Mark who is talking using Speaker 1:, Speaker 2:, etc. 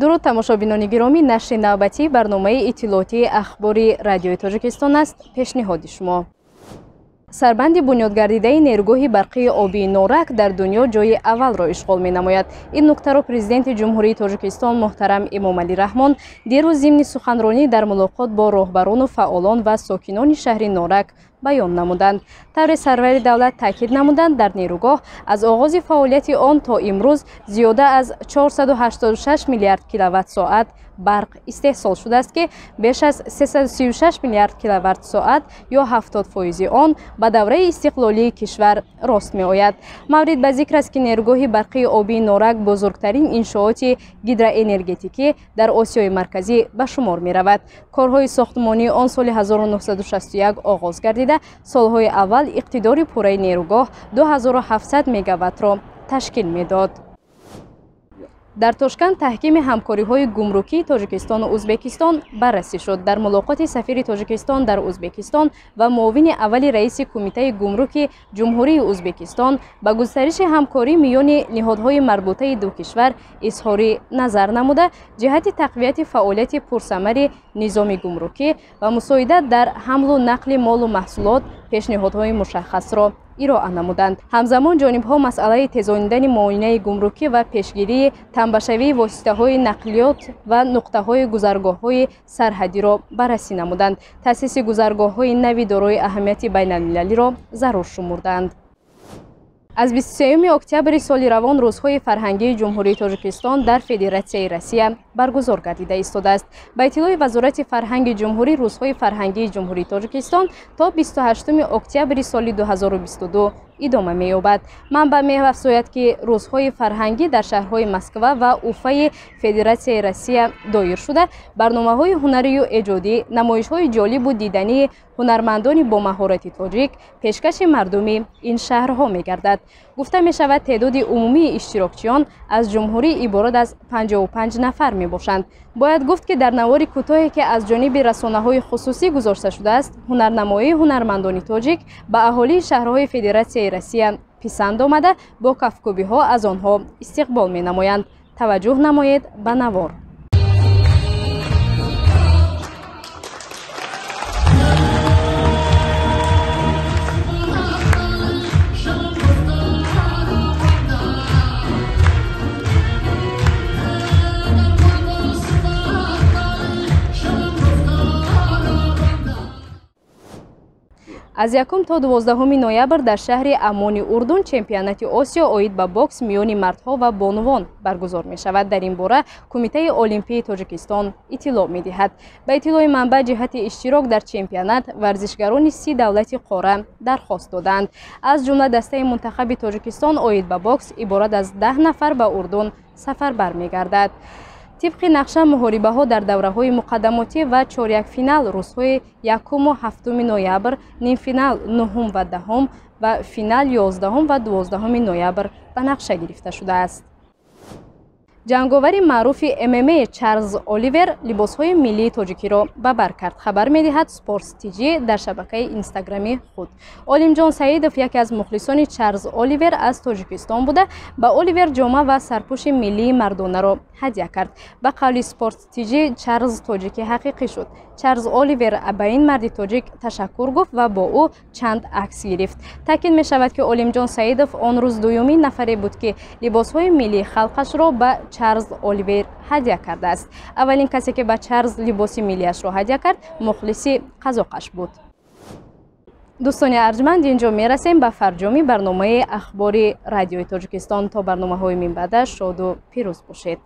Speaker 1: дуруд тамошобинони гиромӣ, нашри навбатии барномаи иттилоотии ахбори радиои Тоҷикистон аст. пешниҳоди шумо. Сарбанди бунёдгардидаи нерӯгоҳи барқии обии Норак дар дунё ҷойи аввалро ишғол менамояд. Ин нуктаро президенти ҷумҳурии Тоҷикистон муҳтарам Эмомалӣ Раҳмон дирӯз зимни суханронӣ дар мулоқот бо роҳбарону фаъолон ва сокинони шаҳри Норак баён намуданд. тавре сарвари давлат таъкид намуданд, дар нерӯгоҳ аз оғози фаъолияти он то имрӯз зиёда аз 486 миллиард киловатт-соат барқ истеҳсол шудааст, ки беш аз 336 миллиард киловатт-соат ё 70% он ба давраи истиқлолии кишвар рост меояд. маврид ба зикр аст, ки нерӯгоҳи барқии обии Норак бузургтарин иншооти гидроэнергетикӣ дар Осиёи марказӣ ба шумор меравад. корҳои сохтмонии он соли 1961 оғоз гардида, солҳои аввал иқтидори пурраи нерӯгоҳ 2700 мегаваттро ташкил медод. дар Тошкент таҳкими ҳамкориҳои гумрукии Тоҷикистону Узбекистон баррасӣ шуд. дар мулоқоти сафири Тоҷикистон дар Узбекистон ва муовини аввали раиси кумитаи гумруки ҷумҳурии Узбекистон ба густариши ҳамкорӣ миёни ниҳодҳои марбутаи ду кишвар изҳори назар намуда, ҷиҳати тақвияти фаъолияти пурсамари низоми гумрукӣ ва мусоидат дар ҳамлу нақли молу маҳсулот пешниҳодҳои мушаххасро ироа намуданд. ҳамзамон ҷонибҳо масъалаи тезонидани муоинаи гумрукӣ ва пешгирии танбашавии воситаҳои нақлиёт ва нуқтаҳои гузаргоҳҳои сарҳадиро баррасӣ намуданд. таъсиси гузаргоҳҳои нави дорои аҳамияти байналмилалиро зарур шумурданд. аз 23 октябри соли равон рӯзҳои фарҳангии ҷумҳурии Тоҷикистон дар Федератсияи Россия баргузор гардида истодааст. ба иттилои Вазорати фарҳанги ҷумҳурӣ, рӯзҳои фарҳангии ҷумҳурии Тоҷикистон то 28 октябри соли 2022 идома меёбад. манбаъ меафзояд, ки рӯзҳои фарҳангӣ дар шаҳрҳои Москва ва Уфаи Федератсияи Россия доир шуда, барномаҳои ҳунарию эҷодӣ, намоишҳои ҷолибу дидании ҳунармандони бо маҳорати тоҷик пешкаши мардуми ин шаҳрҳо мегардад. гуфта мешавад, теъдоди умумии иштирокчиён аз ҷумҳурӣ иборат аз 55 нафар мебошанд. бояд гуфт, ки дар навори кӯтоҳе, ки аз ҷониби расонаҳои хусусӣ гузошта шудааст, ҳунарнамоии ҳунармандони тоҷик ба аҳолии шаҳрҳои Федератсияи Россия писанд омада, бо кафкӯбиҳо аз онҳо истиқбол менамоянд. таваҷҷӯҳ намоед ба навор. аз 1 то 12 ноябр дар шаҳри Аммони Урдун чемпионати Осиё оид ба бокс миёни мардҳо ва бонувон баргузор мешавад. дар ин бора Кумитаи Олимпии Тоҷикистон иттилоъ медиҳад. ба иттилои манбаъ, ҷиҳати иштирок дар чемпионат варзишгарони 30 давлати қора дархост доданд. аз ҷумла дастаи мунтахаби Тоҷикистон оид ба бокс иборат аз 10 нафар ба Урдун сафарбар мегардад. тибқи нақша муҳорибаҳо дар давраҳои муқаддамотӣ ва чорякфинал рӯзҳои 1-7 ноябр, нимфинал 9 ва 10 ва финал 11 ва 12 ноябр ба нақша гирифта шудааст. ҷанговари маъруфи ММА Чарлз Оливер либосҳои миллии тоҷикиро ба бар кард. хабар медиҳад Sports TG дар шабакаи инстаграми худ. Олимҷон Саидов, яке аз мухлисони Чарлз Оливер аз Тоҷикистон буда, ба Оливер ҷома ва сарпӯши миллии мардонаро ҳадя кард. ба қавли Sports TG, Чарлз тоҷики ҳақиқӣ шуд. Чарлз Оливер ба ин марди тоҷик ташаккур гуфт ва бо ӯ чанд акс гирифт. таъкид мешавад, ки Олимҷон Саидов он рӯз дуюмин нафаре буд, ки либосҳои миллии халқашро ба Чарлз Оливер ҳадя кардааст. аввалин касе, ки ба Чарлз либоси миллияшро ҳадя кард, мухлиси қазоқаш буд. дӯстони арҷманд, инҷо мерасем ба фарҷоми барномаи ахбори радиои Тоҷикистон. то барномаҳои минбаъда шоду пирӯз бошед.